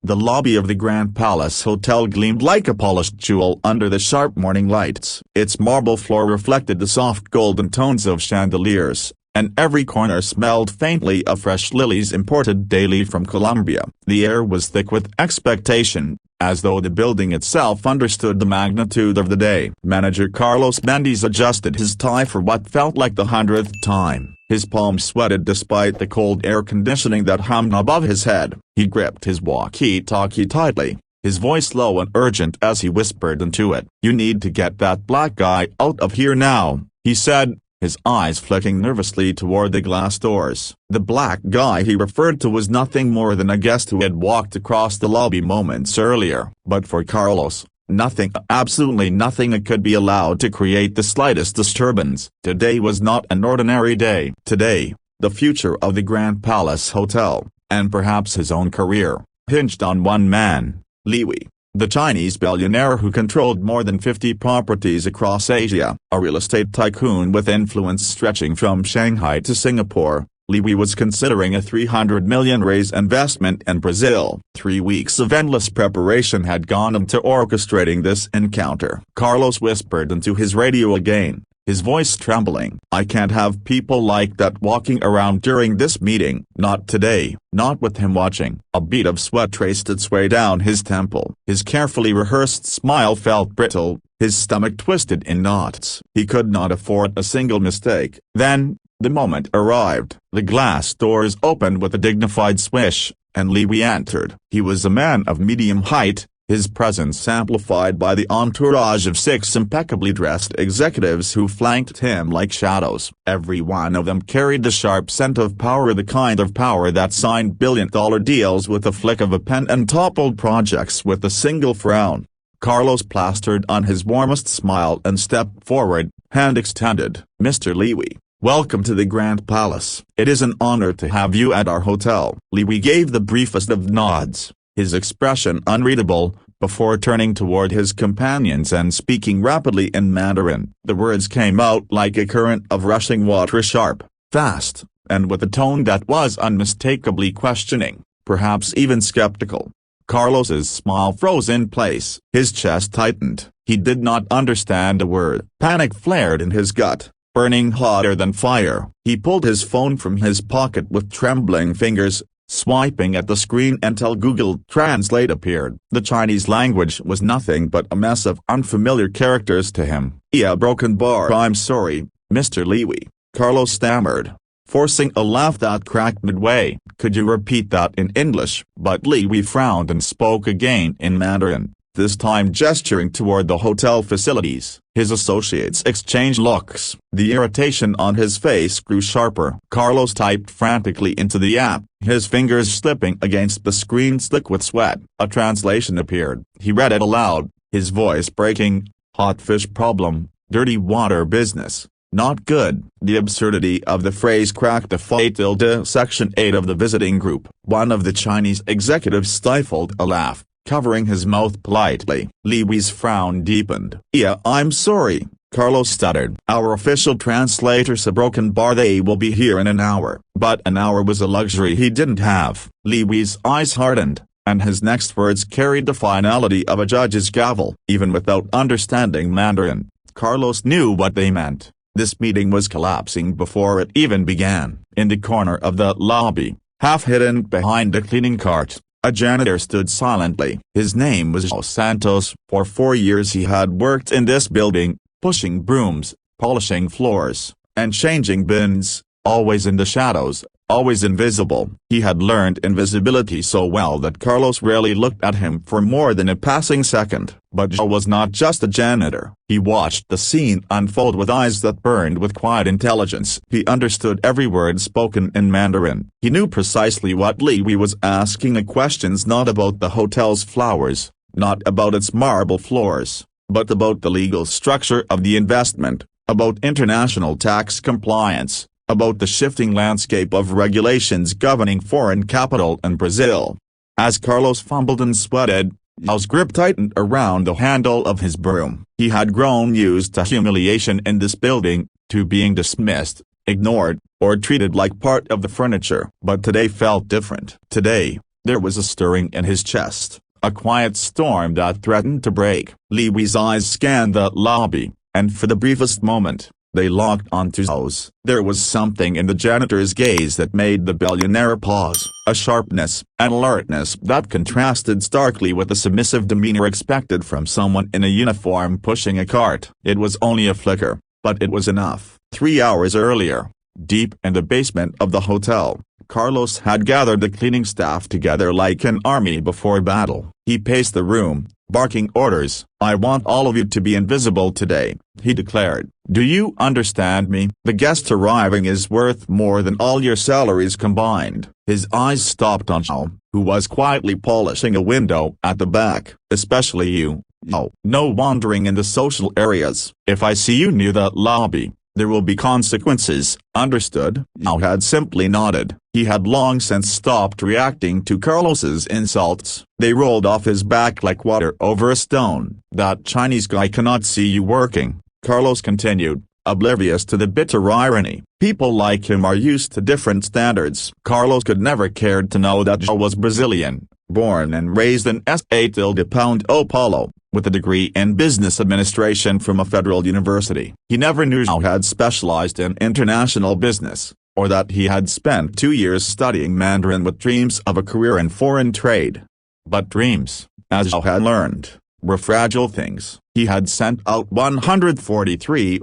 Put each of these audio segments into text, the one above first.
The lobby of the Grand Palace Hotel gleamed like a polished jewel under the sharp morning lights. Its marble floor reflected the soft golden tones of chandeliers, and every corner smelled faintly of fresh lilies imported daily from Colombia. The air was thick with expectation, as though the building itself understood the magnitude of the day. Manager Carlos Mendes adjusted his tie for what felt like the 100th time. His palms sweated despite the cold air conditioning that hummed above his head. He gripped his walkie-talkie tightly, his voice low and urgent as he whispered into it. "You need to get that black guy out of here now," he said, his eyes flicking nervously toward the glass doors. The black guy he referred to was nothing more than a guest who had walked across the lobby moments earlier. But for Carlos, nothing, absolutely nothing could be allowed to create the slightest disturbance. Today was not an ordinary day. Today, the future of the Grand Palace Hotel, and perhaps his own career, hinged on one man, Liwi, the Chinese billionaire who controlled more than 50 properties across Asia. A real estate tycoon with influence stretching from Shanghai to Singapore, Liwi was considering a $300 million raise investment in Brazil. 3 weeks of endless preparation had gone into orchestrating this encounter. Carlos whispered into his radio again, his voice trembling. "I can't have people like that walking around during this meeting. Not today, not with him watching." A bead of sweat traced its way down his temple. His carefully rehearsed smile felt brittle, his stomach twisted in knots. He could not afford a single mistake. Then, the moment arrived. The glass doors opened with a dignified swish, and Liwi entered. He was a man of medium height, his presence amplified by the entourage of 6 impeccably dressed executives who flanked him like shadows. Every one of them carried the sharp scent of power, the kind of power that signed billion-dollar deals with a flick of a pen and toppled projects with a single frown. Carlos plastered on his warmest smile and stepped forward, hand extended. "Mr. Liwi, welcome to the Grand Palace. It is an honor to have you at our hotel." Liwi gave the briefest of nods, his expression unreadable, before turning toward his companions and speaking rapidly in Mandarin. The words came out like a current of rushing water, sharp, fast, and with a tone that was unmistakably questioning, perhaps even skeptical. Carlos's smile froze in place. His chest tightened. He did not understand a word. Panic flared in his gut, burning hotter than fire. He pulled his phone from his pocket with trembling fingers, swiping at the screen until Google Translate appeared. The Chinese language was nothing but a mess of unfamiliar characters to him. "Yeah, broken bar. I'm sorry, Mr. Liwi," Carlos stammered, forcing a laugh that cracked midway. "Could you repeat that in English?" But Liwi frowned and spoke again in Mandarin, this time gesturing toward the hotel facilities. His associates exchanged looks. The irritation on his face grew sharper. Carlos typed frantically into the app, his fingers slipping against the screen slick with sweat. A translation appeared. He read it aloud, his voice breaking. "Hot fish problem, dirty water business, not good." The absurdity of the phrase cracked a fatal Section 8 of the visiting group. One of the Chinese executives stifled a laugh, covering his mouth politely. Liwi's frown deepened. "Yeah, I'm sorry," Carlos stuttered. "Our official translator said broken bar. They will be here in an hour." But an hour was a luxury he didn't have. Liwi's eyes hardened, and his next words carried the finality of a judge's gavel. Even without understanding Mandarin, Carlos knew what they meant. This meeting was collapsing before it even began. In the corner of the lobby, half hidden behind a cleaning cart, a janitor stood silently. His name was João Santos. For 4 years he had worked in this building, pushing brooms, polishing floors, and changing bins, always in the shadows, always invisible. He had learned invisibility so well that Carlos rarely looked at him for more than a passing second. But João was not just a janitor. He watched the scene unfold with eyes that burned with quiet intelligence. He understood every word spoken in Mandarin. He knew precisely what Liwi was asking, questions not about the hotel's flowers, not about its marble floors, but about the legal structure of the investment, about international tax compliance, about the shifting landscape of regulations governing foreign capital in Brazil. As Carlos fumbled and sweated, João's grip tightened around the handle of his broom. He had grown used to humiliation in this building, to being dismissed, ignored, or treated like part of the furniture. But today felt different. Today, There was a stirring in his chest, a quiet storm that threatened to break. Li Wei's eyes scanned the lobby, and for the briefest moment, they locked onto Zhao's. There was something in the janitor's gaze that made the billionaire pause, a sharpness, an alertness that contrasted starkly with the submissive demeanor expected from someone in a uniform pushing a cart. It was only a flicker, but it was enough. 3 hours earlier, deep in the basement of the hotel, Carlos had gathered the cleaning staff together like an army before battle. He paced the room, barking orders. "I want all of you to be invisible today," he declared. "Do you understand me? The guest arriving is worth more than all your salaries combined." His eyes stopped on Zhao, who was quietly polishing a window at the back. "Especially you, Zhao. No wandering in the social areas. If I see you near the lobby, there will be consequences, understood?" Zhao had simply nodded. He had long since stopped reacting to Carlos's insults. They rolled off his back like water over a stone. "That Chinese guy cannot see you working," Carlos continued, oblivious to the bitter irony. "People like him are used to different standards." Carlos could never cared to know that Zhao was Brazilian, born and raised in Sao Paulo, with a degree in business administration from a federal university. He never knew Zhao had specialized in international business, or that he had spent 2 years studying Mandarin with dreams of a career in foreign trade. But dreams, as Zhao had learned, were fragile things. He had sent out 143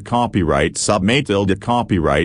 copyright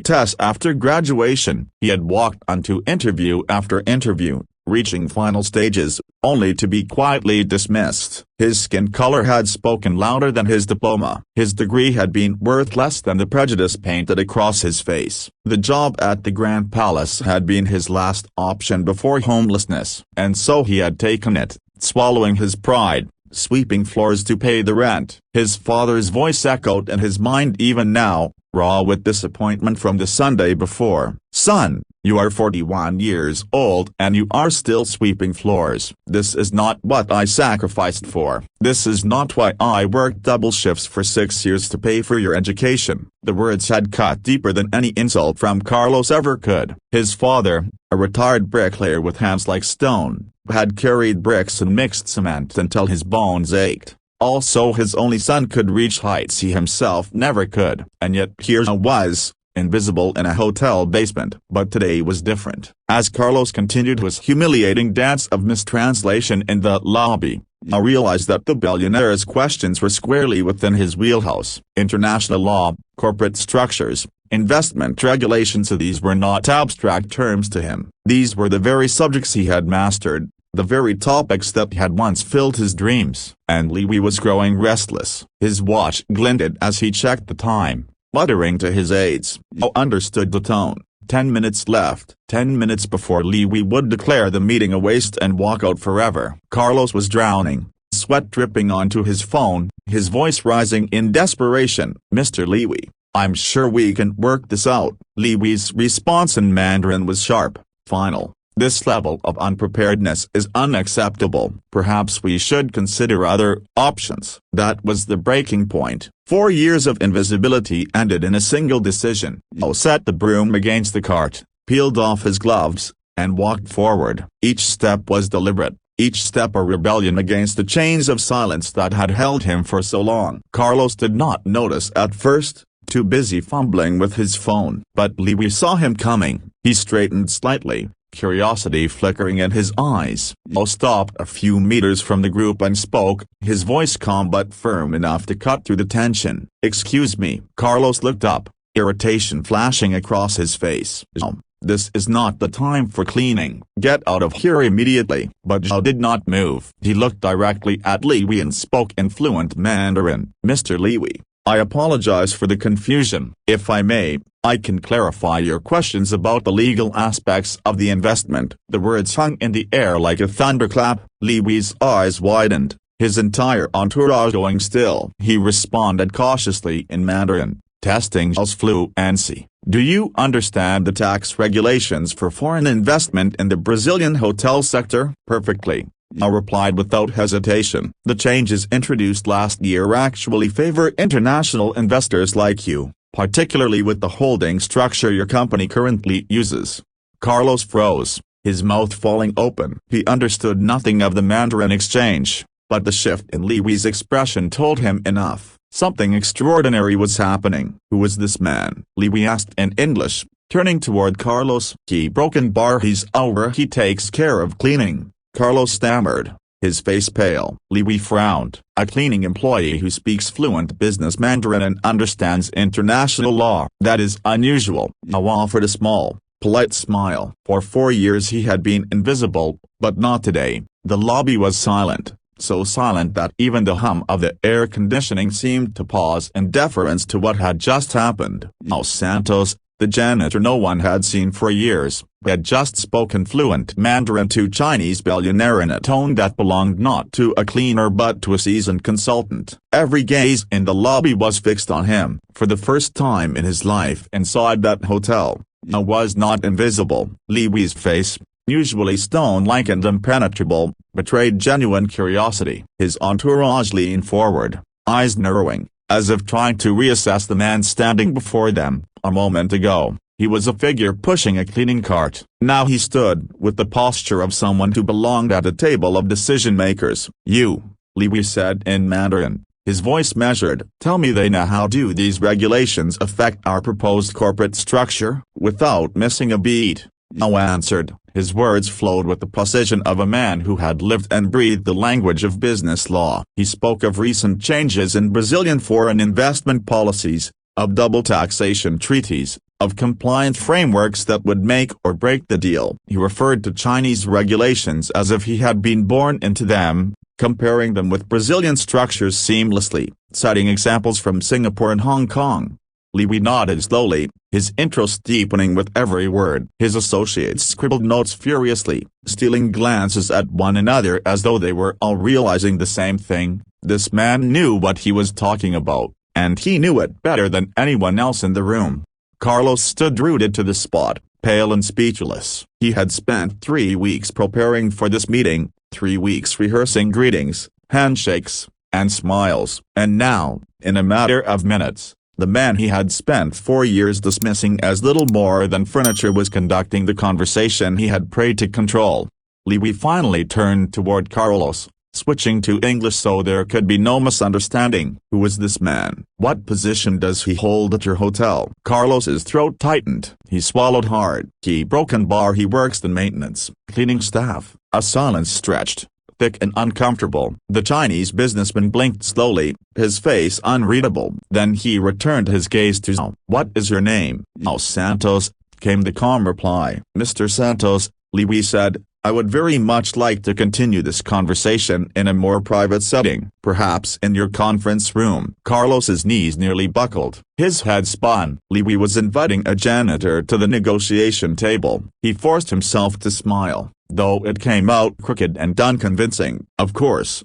tests after graduation. He had walked onto interview after interview, reaching final stages, only to be quietly dismissed. His skin color had spoken louder than his diploma. His degree had been worth less than the prejudice painted across his face. The job at the Grand Palace had been his last option before homelessness, and so he had taken it, swallowing his pride, sweeping floors to pay the rent. His father's voice echoed in his mind even now, raw with disappointment from the Sunday before. "Son, you are 41 years old and you are still sweeping floors. This is not what I sacrificed for. This is not why I worked double shifts for 6 years to pay for your education." The words had cut deeper than any insult from Carlos ever could. His father, a retired bricklayer with hands like stone, had carried bricks and mixed cement until his bones ached. Also his only son could reach heights he himself never could. And yet here I was, invisible in a hotel basement. But today was different. As Carlos continued his humiliating dance of mistranslation in the lobby, I realized that the billionaire's questions were squarely within his wheelhouse. International law, corporate structures, investment regulations. These were not abstract terms to him. These were the very subjects he had mastered, the very topics that had once filled his dreams. And Li Wei was growing restless. His watch glinted as he checked the time, muttering to his aides. Zhao understood the tone. 10 minutes left. 10 minutes before Li Wei would declare the meeting a waste and walk out forever. Carlos was drowning, sweat dripping onto his phone, his voice rising in desperation. "Mr. Li Wei, I'm sure we can work this out." Li Wei's response in Mandarin was sharp, final. "This level of unpreparedness is unacceptable. Perhaps we should consider other options." That was the breaking point. 4 years of invisibility ended in a single decision. Zhao set the broom against the cart, peeled off his gloves, and walked forward. Each step was deliberate, each step a rebellion against the chains of silence that had held him for so long. Carlos did not notice at first, too busy fumbling with his phone. But Li Wei saw him coming. He straightened slightly, curiosity flickering in his eyes. Zhao stopped a few meters from the group and spoke, his voice calm but firm enough to cut through the tension. "Excuse me." Carlos looked up, irritation flashing across his face. "Zhao, this is not the time for cleaning. Get out of here immediately." But Zhao did not move. He looked directly at Li Wei and spoke in fluent Mandarin. "Mr. Li Wei, I apologize for the confusion. If I may, I can clarify your questions about the legal aspects of the investment." The words hung in the air like a thunderclap. Li Wei's eyes widened, his entire entourage going still. He responded cautiously in Mandarin, testing Zhao's fluency. "Do you understand the tax regulations for foreign investment in the Brazilian hotel sector?" "Perfectly," Zhao replied without hesitation. "The changes introduced last year actually favor international investors like you, particularly with the holding structure your company currently uses." Carlos froze, his mouth falling open. He understood nothing of the Mandarin exchange, but the shift in Li Wei's expression told him enough. Something extraordinary was happening. Who was this man? Li Wei asked in English, turning toward Carlos. He broken bar. He's our. He takes care of cleaning, Carlos stammered, his face pale. Li Wei frowned. A cleaning employee who speaks fluent business Mandarin and understands international law. That is unusual. Yao offered a small, polite smile. For 4 years he had been invisible, but not today. The lobby was silent. So silent that even the hum of the air conditioning seemed to pause in deference to what had just happened. Los Santos, the janitor no one had seen for years, had just spoken fluent Mandarin to Chinese billionaire in a tone that belonged not to a cleaner but to a seasoned consultant. Every gaze in the lobby was fixed on him. For the first time in his life inside that hotel, Yao was not invisible. Li Wei's face, usually stone-like and impenetrable, betrayed genuine curiosity. His entourage leaned forward, eyes narrowing, as if trying to reassess the man standing before them. A moment ago, he was a figure pushing a cleaning cart. Now he stood with the posture of someone who belonged at a table of decision-makers. You, Li Wei said in Mandarin, his voice measured. Tell me they know how do these regulations affect our proposed corporate structure? Without missing a beat, Yao answered. His words flowed with the precision of a man who had lived and breathed the language of business law. He spoke of recent changes in Brazilian foreign investment policies, of double taxation treaties, of compliance frameworks that would make or break the deal. He referred to Chinese regulations as if he had been born into them, comparing them with Brazilian structures seamlessly, citing examples from Singapore and Hong Kong. Li Wei nodded slowly, his interest deepening with every word. His associates scribbled notes furiously, stealing glances at one another as though they were all realizing the same thing. This man knew what he was talking about, and he knew it better than anyone else in the room. Carlos stood rooted to the spot, pale and speechless. He had spent 3 weeks preparing for this meeting, 3 weeks rehearsing greetings, handshakes, and smiles. And now, in a matter of minutes, the man he had spent 4 years dismissing as little more than furniture was conducting the conversation he had prayed to control. Li Wei finally turned toward Carlos, switching to English so there could be no misunderstanding. Who is this man? What position does he hold at your hotel? Carlos's throat tightened. He swallowed hard. He broken bar. He works the maintenance, cleaning staff. A silence stretched, thick and uncomfortable. The Chinese businessman blinked slowly, his face unreadable. Then he returned his gaze to Yao. What is your name? Los Santos, came the calm reply. Mr. Santos, Li Wei said, I would very much like to continue this conversation in a more private setting, perhaps in your conference room. Carlos's knees nearly buckled. His head spun. Li Wei was inviting a janitor to the negotiation table. He forced himself to smile, though it came out crooked and unconvincing. Of course,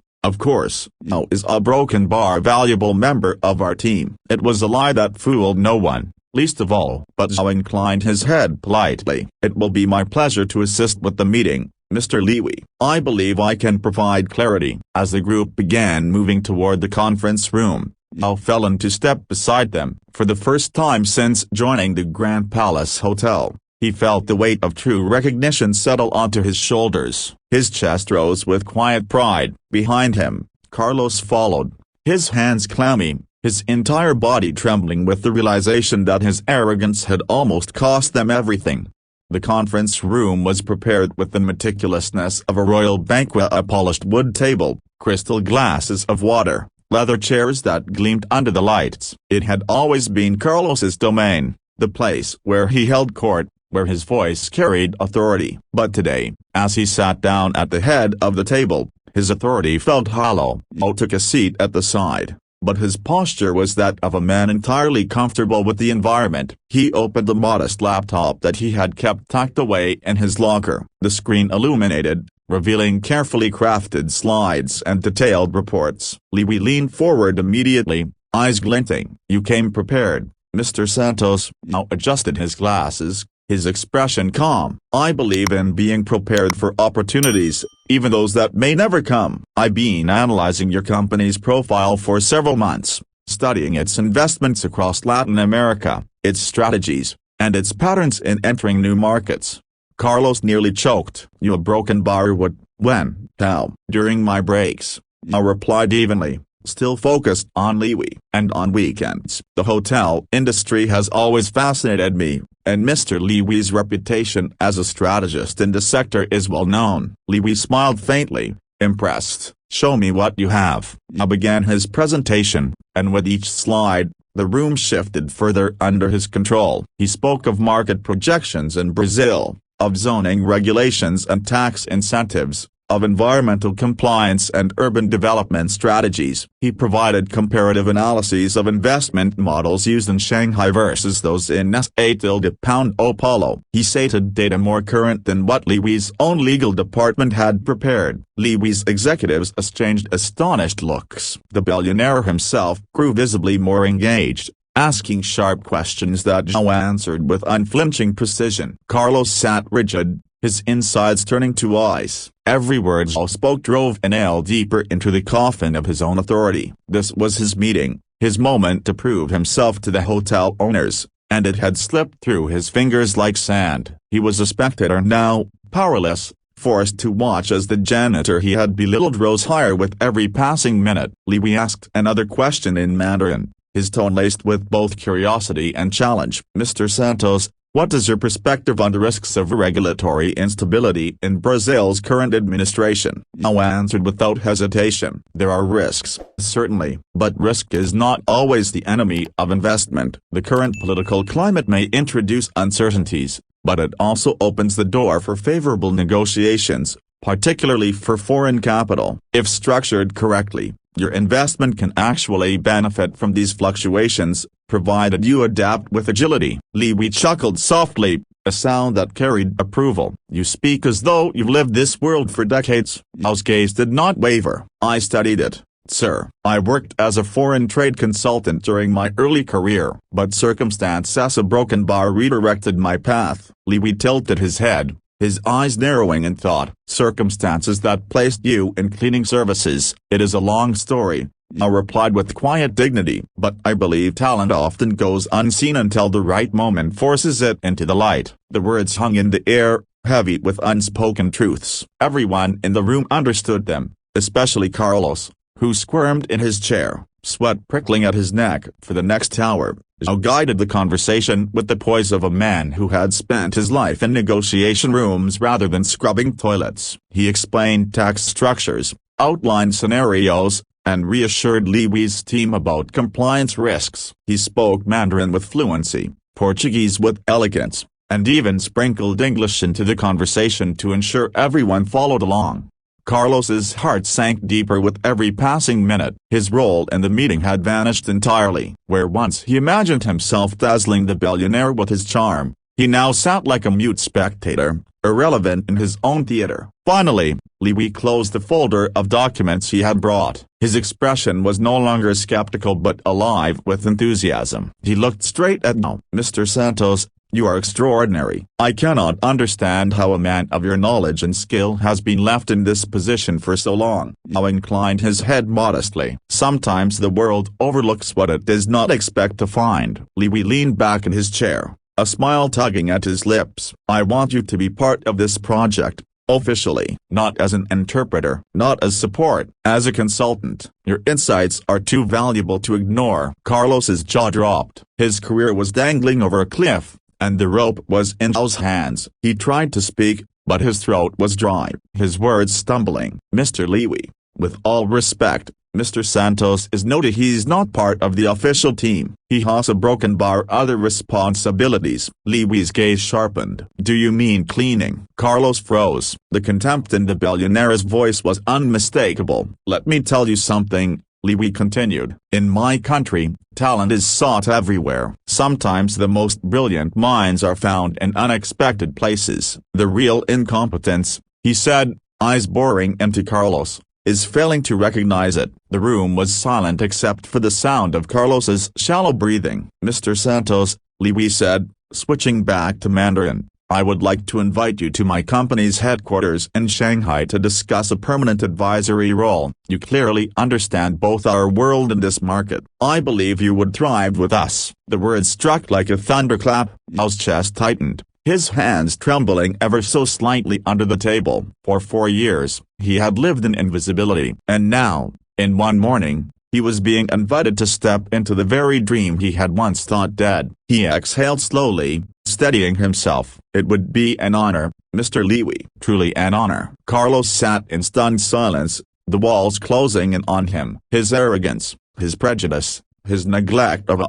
Yao is a broken bar valuable member of our team. It was a lie that fooled no one, least of all. But Yao inclined his head politely. It will be my pleasure to assist with the meeting, Mr. Li Wei. I believe I can provide clarity. As the group began moving toward the conference room, Yao fell into step beside them. For the first time since joining the Grand Palace Hotel, he felt the weight of true recognition settle onto his shoulders. His chest rose with quiet pride. Behind him, Carlos followed, his hands clammy, his entire body trembling with the realization that his arrogance had almost cost them everything. The conference room was prepared with the meticulousness of a royal banquet. A polished wood table, crystal glasses of water, leather chairs that gleamed under the lights. It had always been Carlos's domain, the place where he held court, where his voice carried authority. But today, as he sat down at the head of the table, his authority felt hollow. Yao took a seat at the side, but his posture was that of a man entirely comfortable with the environment. He opened the modest laptop that he had kept tucked away in his locker. The screen illuminated, revealing carefully crafted slides and detailed reports. Li Wei leaned forward immediately, eyes glinting. You came prepared, Mr. Santos. Yao adjusted his glasses, his expression calm. I believe in being prepared for opportunities, even those that may never come. I've been analyzing your company's profile for several months, studying its investments across Latin America, its strategies, and its patterns in entering new markets. Carlos nearly choked. You a broken bar what, when, how? During my breaks, I replied evenly, still focused on Liwi. And on weekends. The hotel industry has always fascinated me, and Mr. Liwi's reputation as a strategist in the sector is well known. Liwi smiled faintly, impressed. Show me what you have. Now began his presentation, and with each slide, the room shifted further under his control. He spoke of market projections in Brazil, of zoning regulations and tax incentives, of environmental compliance and urban development strategies. He provided comparative analyses of investment models used in Shanghai versus those in Sao Paulo. He cited data more current than what Liwi's own legal department had prepared. Liwi's executives exchanged astonished looks. The billionaire himself grew visibly more engaged, asking sharp questions that Zhao answered with unflinching precision. Carlos sat rigid, his insides turning to ice. Every word Zhao spoke drove a nail deeper into the coffin of his own authority. This was his meeting, his moment to prove himself to the hotel owners, and it had slipped through his fingers like sand. He was a spectator now, powerless, forced to watch as the janitor he had belittled rose higher with every passing minute. Liwi asked another question in Mandarin, his tone laced with both curiosity and challenge. Mr. Santos, what is your perspective on the risks of regulatory instability in Brazil's current administration? Zhao answered without hesitation. There are risks, certainly, but risk is not always the enemy of investment. The current political climate may introduce uncertainties, but it also opens the door for favorable negotiations, particularly for foreign capital. If structured correctly, your investment can actually benefit from these fluctuations, provided you adapt with agility. Liwi chuckled softly, a sound that carried approval. You speak as though you've lived this world for decades. Zhao's gaze did not waver. I studied it, sir. I worked as a foreign trade consultant during my early career. But circumstance as a broken bar redirected my path. Liwi tilted his head, his eyes narrowing in thought. Circumstances that placed you in cleaning services. It is a long story, I replied with quiet dignity. But I believe talent often goes unseen until the right moment forces it into the light. The words hung in the air, heavy with unspoken truths. Everyone in the room understood them, especially Carlos, who squirmed in his chair, sweat prickling at his neck. For the next hour, Zhao guided the conversation with the poise of a man who had spent his life in negotiation rooms rather than scrubbing toilets. He explained tax structures, outlined scenarios, and reassured Liwi's team about compliance risks. He spoke Mandarin with fluency, Portuguese with elegance, and even sprinkled English into the conversation to ensure everyone followed along. Carlos's heart sank deeper with every passing minute. His role in the meeting had vanished entirely. Where once he imagined himself dazzling the billionaire with his charm, he now sat like a mute spectator, irrelevant in his own theater. Finally, Liwi closed the folder of documents he had brought. His expression was no longer skeptical but alive with enthusiasm. He looked straight at Zhao. Mr. Santos, you are extraordinary. I cannot understand how a man of your knowledge and skill has been left in this position for so long. Zhao inclined his head modestly. Sometimes the world overlooks what it does not expect to find. Liwi leaned back in his chair, a smile tugging at his lips. I want you to be part of this project, officially. Not as an interpreter, not as support, as a consultant. Your insights are too valuable to ignore. Carlos's jaw dropped. His career was dangling over a cliff, and the rope was in Zhao's hands. He tried to speak, but his throat was dry, his words stumbling. Mr. Liwi, with all respect, Mr. Santos is noted he's not part of the official team. He has a broken bar other responsibilities. Liwi's gaze sharpened. Do you mean cleaning? Carlos froze. The contempt in the billionaire's voice was unmistakable. Let me tell you something, Liwi continued. In my country, talent is sought everywhere. Sometimes the most brilliant minds are found in unexpected places. The real incompetence, he said, eyes boring into Carlos, is failing to recognize it. The room was silent except for the sound of Carlos's shallow breathing. Mr. Santos, Liwi said, switching back to Mandarin, I would like to invite you to my company's headquarters in Shanghai to discuss a permanent advisory role. You clearly understand both our world and this market. I believe you would thrive with us. The words struck like a thunderclap. Zhao's chest tightened. his hands trembling ever so slightly under the table. For 4 years, he had lived in invisibility. And now, in one morning, he was being invited to step into the very dream he had once thought dead. He exhaled slowly, steadying himself. It would be an honor, Mr. Lewy. Truly an honor. Carlos sat in stunned silence, the walls closing in on him. His arrogance, his prejudice, his neglect of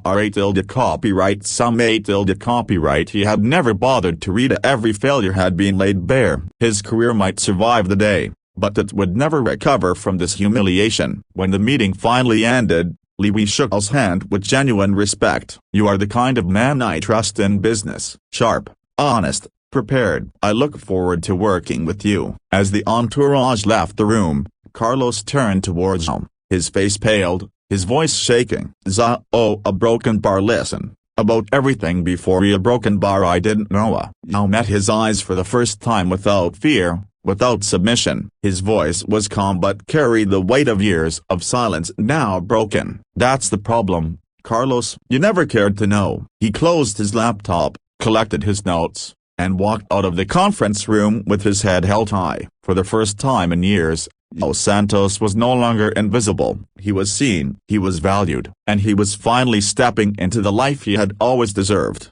copyright. He had never bothered to read. Every failure had been laid bare. His career might survive the day, but it would never recover from this humiliation. When the meeting finally ended, Lewy shook his hand with genuine respect. "You are the kind of man I trust in business. Sharp, honest, prepared. I look forward to working with you." As the entourage left the room, Carlos turned towards him, his face paled, his voice shaking. A broken bar. Listen, about everything before a broken bar. I didn't know." Now met his eyes for the first time without fear, without submission. His voice was calm but carried the weight of years of silence now broken. "That's the problem, Carlos. You never cared to know." He closed his laptop, collected his notes, and walked out of the conference room with his head held high. For the first time in years, Los Santos was no longer invisible. He was seen, he was valued, and he was finally stepping into the life he had always deserved.